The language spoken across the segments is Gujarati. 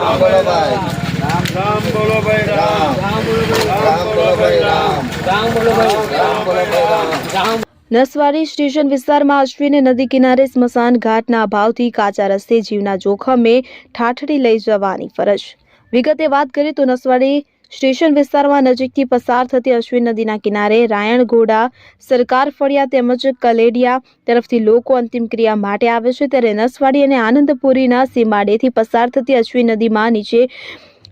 રામ બોલો ભાઈ રામ બોલો ભાઈ રામ બોલો ભાઈ રામ બોલો ભાઈ રામ। નસવાડી સ્ટેશન વિસ્તારમાં અશ્વિની નદી કિનારે સ્મશાન ઘાટના અભાવથી કાચા રસ્તે જીવના જોખમે ઠાઠડી લઈ જવાની ફરજ। વિગતે વાત કરીએ તો નસવાડી સ્ટેશન વિસ્તારમાં નજીકથી પસાર થતી અશ્વિન નદીના કિનારે રાયણગોડા સરકાર ફળિયા તેમજ કલેડિયા તરફથી લોકો અંતિમ ક્રિયા માટે આવે છે, ત્યારે નસવાડી અને આનંદપુરીના સીમાડેથી પસાર થતી અશ્વિન નદીમાં નીચે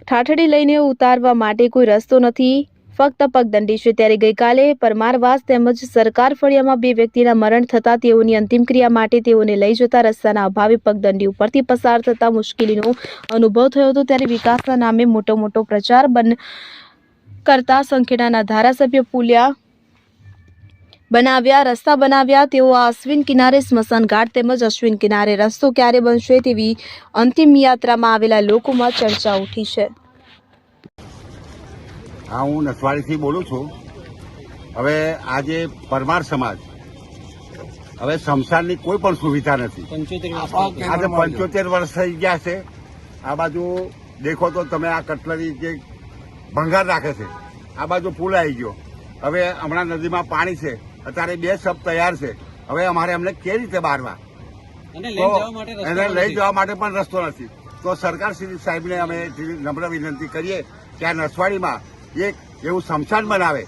ઠાઠડી લઈને ઉતારવા માટે કોઈ રસ્તો નથી, ફક્ત પગદંડી છે। ત્યારે ગઈકાલે પરમારવાસ તેમજ સરકાર ફળિયામાં 2 વ્યક્તિના મરણ થતા તેઓની અંતિમ ક્રિયા માટે તેઓને લઈ જતા રસ્તાના અભાવે પગદંડી ઉપરથી પસાર થતા મુશ્કેલીનો અનુભવ થયો હતો। ત્યારે વિકાસના નામે મોટો પ્રચાર કરતા સંખેડાના ધારાસભ્ય પુલિયા બનાવ્યા, રસ્તા બનાવ્યા, તેઓ આ અશ્વિન કિનારે સ્મશાન ઘાટ તેમજ અશ્વિન કિનારે રસ્તો ક્યારે બનશે તેવી અંતિમ યાત્રામાં આવેલા લોકોમાં ચર્ચા ઉઠી છે। હા, હું નસવાડીથી બોલું છું। હવે આજે પરમાર સમાજ હવે સ્મશાનની કોઈ પણ સુવિધા નથી। આજે 75 વર્ષ થઈ ગયા છે। આ બાજુ દેખો તો તમે આ કટલરી જે ભંગાર રાખે છે, આ બાજુ પુલ આવી ગયો। હવે હમણાં નદીમાં પાણી છે, અત્યારે 2 શબ તૈયાર છે। હવે અમારે અમને કેવી રીતે બારવા? એને લઈ જવા માટે પણ રસ્તો નથી। તો સરકાર શ્રી સાહેબને અમે નમ્ર વિનંતી કરીએ કે આ નસવાડીમાં એક એવું સ્મશાન બનાવે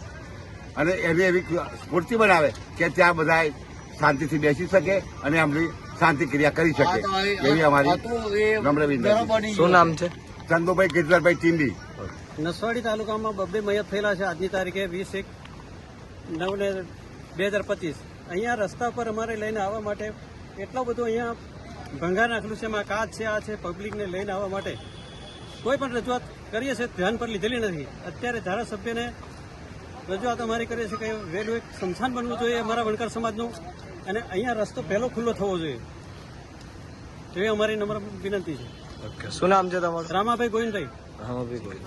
અને એની એવી સ્ફૂર્તિ બનાવે કે ત્યાં બધા શાંતિથી બેસી શકે અને એમની શાંતિ ક્રિયા કરી શકે, એવી અમારી નમ્ર વિનંતી। શું નામ છે? ચંદુભાઈ ગિરધરભાઈ ટીંડી। નસવાડી તાલુકામાં 2 મયત થયેલા છે આજની તારીખે 20/1/2025। અહીંયા રસ્તા પર અમારે લઈને આવવા માટે એટલો બધો અહીંયા ભંગાર નાખેલું છે, એમાં કાચ છે, આ છે, પબ્લિકને લઈને આવવા માટે કોઈ પણ રજૂઆત કરીએ છીએ, ધ્યાન પર લીધેલી નથી। અત્યારે ધારાસભ્યને રજૂઆત અમારી કરીએ છીએ કે વહેલું એક સ્મશાન બનવું જોઈએ અમારા વણકર સમાજનું, અને અહીંયા રસ્તો પહેલો ખુલ્લો થવો જોઈએ, એવી અમારી નમ્ર વિનંતી છે। શું નામ છે તમારું? રામાભાઈ ગોવિંદભાઈ। રામાભાઈ ગોવિંદ।